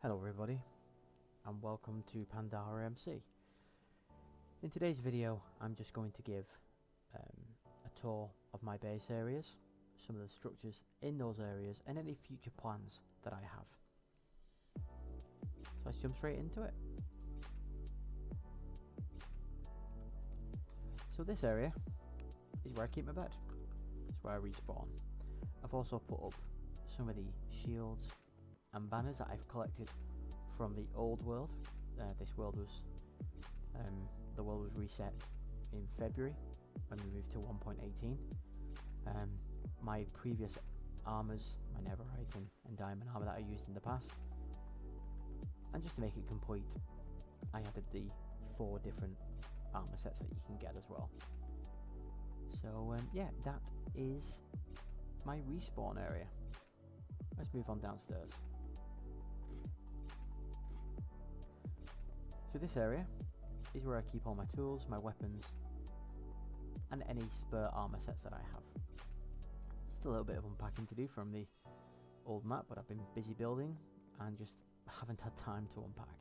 Hello everybody and welcome to PandaraMC. In today's video I'm just going to give a tour of my base areas, some of the structures in those areas and any future plans that I have. So let's jump straight into it. So this area is where I keep my bed. It's where I respawn. I've also put up some of the shields and banners that I've collected from the old world. This world was the world was reset in February when we moved to 1.18. My previous armors, my netherite and diamond armor that I used in the past, and just to make it complete, I added the 4 different armor sets that you can get as well. So yeah, that is my respawn area. Let's move on downstairs. So this area is where I keep all my tools, my weapons, and any spare armor sets that I have. Still a little bit of unpacking to do from the old map, but I've been busy building and just haven't had time to unpack.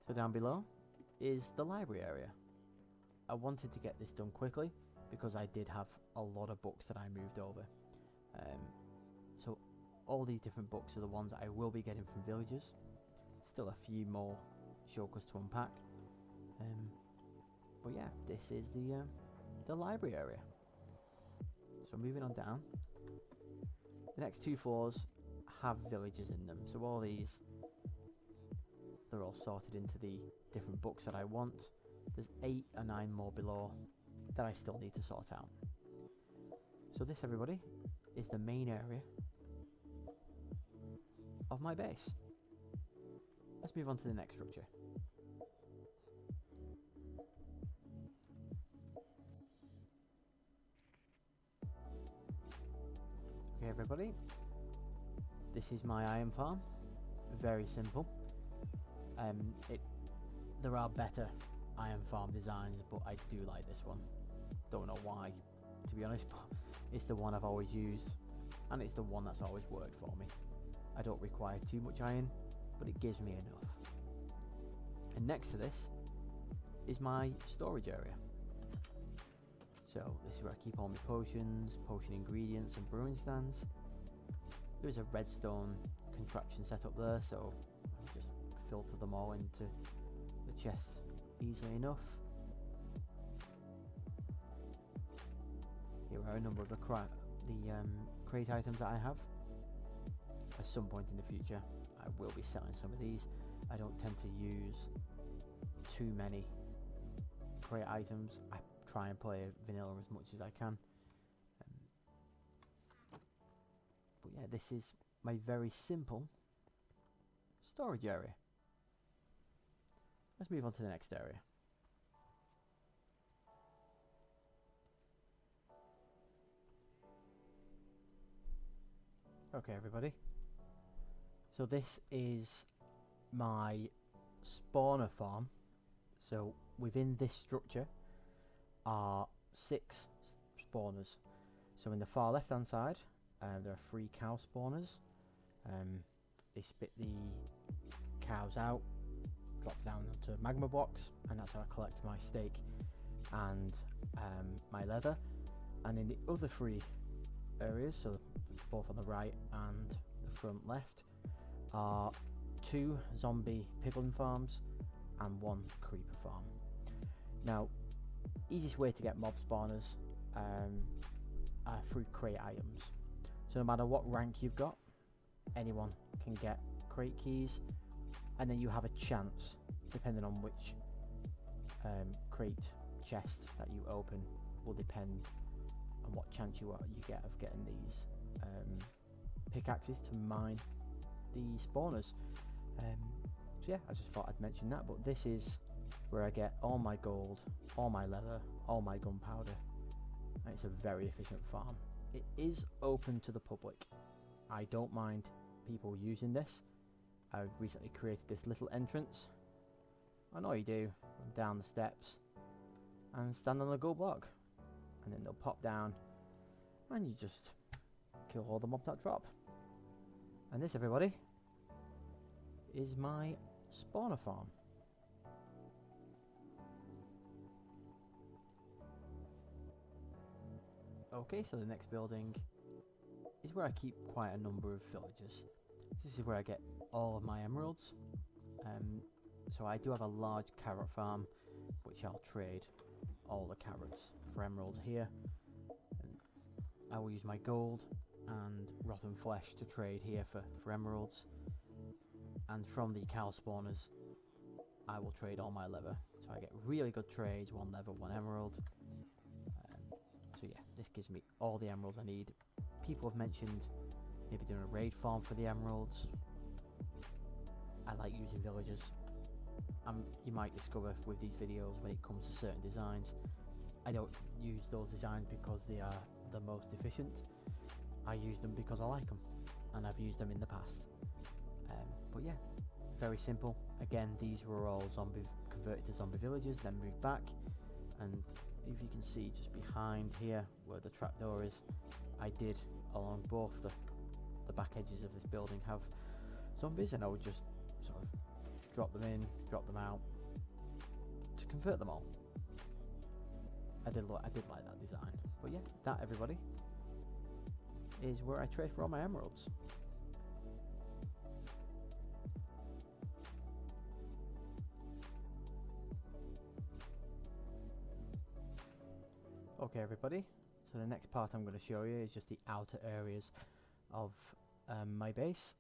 So down below is the library area. I wanted to get this done quickly because I did have a lot of books that I moved over. So all these different books are the ones that I will be getting from villagers. Still a few more shulkers to unpack, but yeah, this is the library area. So moving on down, the next 2 floors have villages in them, so all these, they're all sorted into the different books that I want. There's 8 or 9 more below that I still need to sort out. So this, everybody, is the main area of my base. Let's move on to the next structure. Okay everybody, this is my iron farm. Very simple. There are better iron farm designs, but I do like this one. Don't know why, to be honest, but it's the one I've always used and it's the one that's always worked for me. I don't require too much iron, but it gives me enough. And next to this is my storage area. So this is where I keep all my potions, potion ingredients and brewing stands. There is a redstone contraption set up there, so I just filter them all into the chests easily enough. Here are a number of the crate items that I have. At some point in the future I will be selling some of these. I don't tend to use too many crate items. I try and play vanilla as much as I can. But yeah, this is my very simple storage area. Let's move on to the next area. Okay everybody, so this is my spawner farm. So within this structure are 6 spawners. So in the far left hand side there are 3 cow spawners. They spit the cows out, drop down onto magma blocks, and that's how I collect my steak and my leather. And in the other 3 areas, so both on the right and the front left, are 2 zombie piglin farms and 1 creeper farm. Now, easiest way to get mob spawners are through crate items. So no matter what rank you've got, anyone can get crate keys, and then you have a chance, depending on which crate chest that you open, will depend on what chance you get of getting these pickaxes to mine the spawners. So yeah, I just thought I'd mention that. But this is where I get all my gold, all my leather, all my gunpowder, and it's a very efficient farm. It is open to the public. I don't mind people using this. I've recently created this little entrance, and all you do, run down the steps and stand on the gold block, and then they'll pop down and you just kill all the mobs that drop. And this, everybody, is my spawner farm. Okay, so the next building is where I keep quite a number of villagers. This is where I get all of my emeralds. So I do have a large carrot farm, which I'll trade all the carrots for emeralds here. And I will use my gold and rotten flesh to trade here for emeralds. And from the cow spawners, I will trade all my leather. So I get really good trades, 1 leather, 1 emerald. So yeah, this gives me all the emeralds I need. People have mentioned maybe doing a raid farm for the emeralds. I like using villagers. You might discover with these videos when it comes to certain designs, I don't use those designs because they are the most efficient. I use them because I like them, and I've used them in the past. But yeah, very simple. Again, these were all converted to zombie villages, then moved back. And if you can see just behind here where the trapdoor is, I did along both the back edges of this building have zombies, and I would just sort of drop them in, drop them out to convert them all. I did like that design. But yeah, that, everybody, is where I trade for all my emeralds. Okay, everybody, so the next part I'm going to show you is just the outer areas of my base.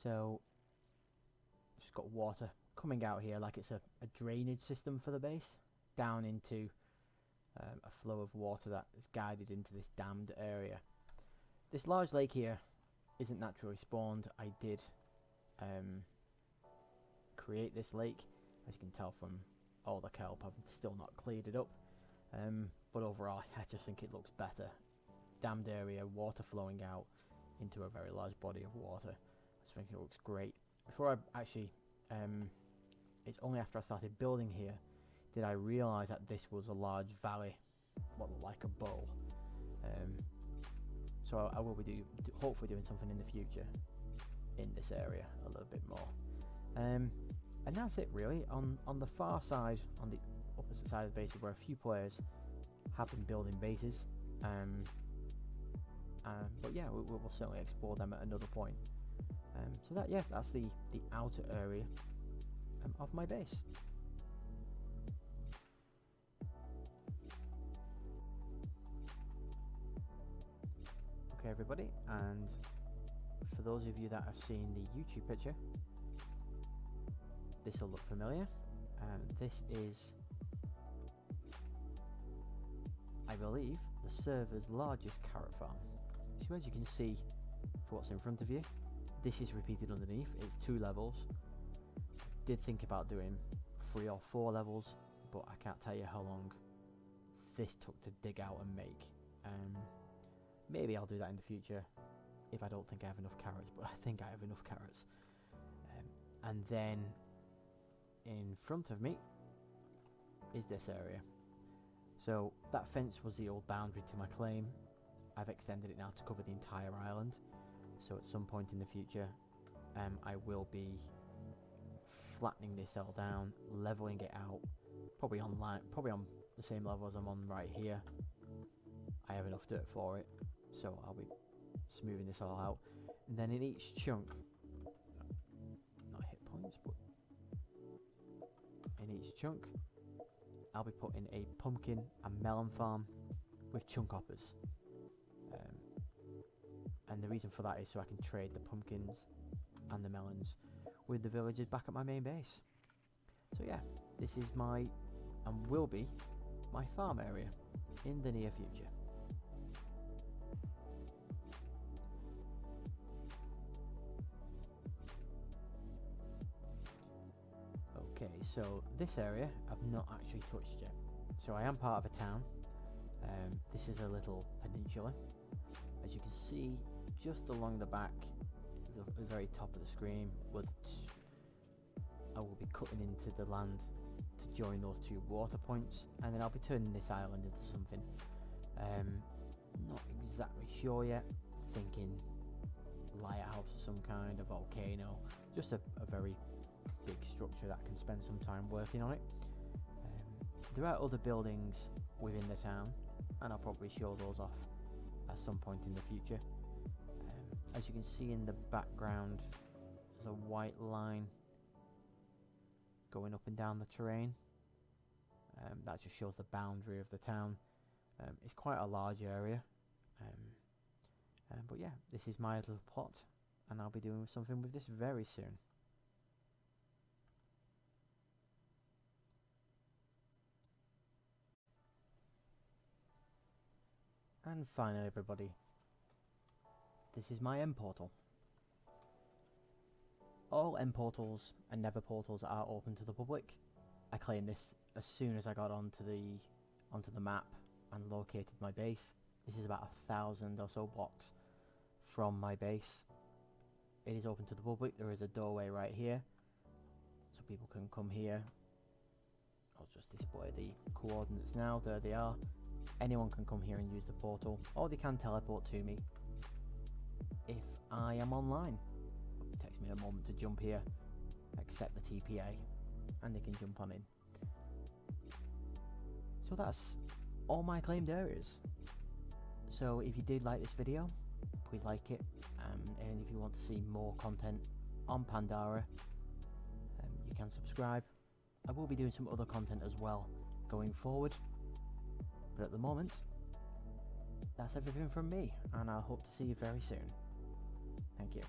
So just got water coming out here like it's a drainage system for the base down into a flow of water that is guided into this dammed area. This large lake here isn't naturally spawned. I did create this lake. As you can tell from all the kelp, I've still not cleared it up. But overall, I just think it looks better. Dammed area, water flowing out into a very large body of water. I just think it looks great. Before I actually, it's only after I started building here did I realise that this was a large valley, what looked like a bowl. So I will be hopefully doing something in the future in this area a little bit more. And that's it really. On the far side, on the opposite side of the base, where a few players have been building bases. But yeah, we'll certainly explore them at another point. So that's the outer area of my base. Okay, everybody, and for those of you that have seen the YouTube picture, this will look familiar. This is, I believe, the server's largest carrot farm. So as you can see, for what's in front of you, this is repeated underneath. It's 2 levels. I did think about doing 3 or 4 levels, but I can't tell you how long this took to dig out and make. Maybe I'll do that in the future if I don't think I have enough carrots, but I think I have enough carrots. And then in front of me is this area. So that fence was the old boundary to my claim. I've extended it now to cover the entire island. So at some point in the future, I will be flattening this all down, leveling it out, probably on the same level as I'm on right here. I have enough dirt for it, so I'll be smoothing this all out. And then in each chunk, not hit points, but in each chunk, I'll be putting a pumpkin and melon farm with chunk hoppers. And the reason for that is so I can trade the pumpkins and the melons with the villagers back at my main base. So yeah, this is and will be my farm area in the near future. Okay, so this area I've not actually touched yet. So I am part of a town. This is a little peninsula. As you can see, just along the back, if you look at the very top of the screen, I will be cutting into the land to join those 2 water points, and then I'll be turning this island into something. Not exactly sure yet. Thinking lighthouse of some kind, a volcano, just a very big structure that can spend some time working on it. There are other buildings within the town, and I'll probably show those off at some point in the future. As you can see in the background, there's a white line going up and down the terrain. That just shows the boundary of the town. It's quite a large area, but yeah, this is my little plot, and I'll be doing something with this very soon. And finally, everybody, this is my end portal. All end portals and nether portals are open to the public. I claimed this as soon as I got onto the map and located my base. This is about 1,000 or so blocks from my base. It is open to the public. There is a doorway right here, so people can come here. I'll just display the coordinates now. There they are. Anyone can come here and use the portal, or they can teleport to me if I am online. It takes me a moment to jump here, accept the TPA, and they can jump on in. So that's all my claimed areas. So if you did like this video, please like it, and if you want to see more content on Pandara, you can subscribe. I will be doing some other content as well going forward, but at the moment, that's everything from me, and I hope to see you very soon. Thank you.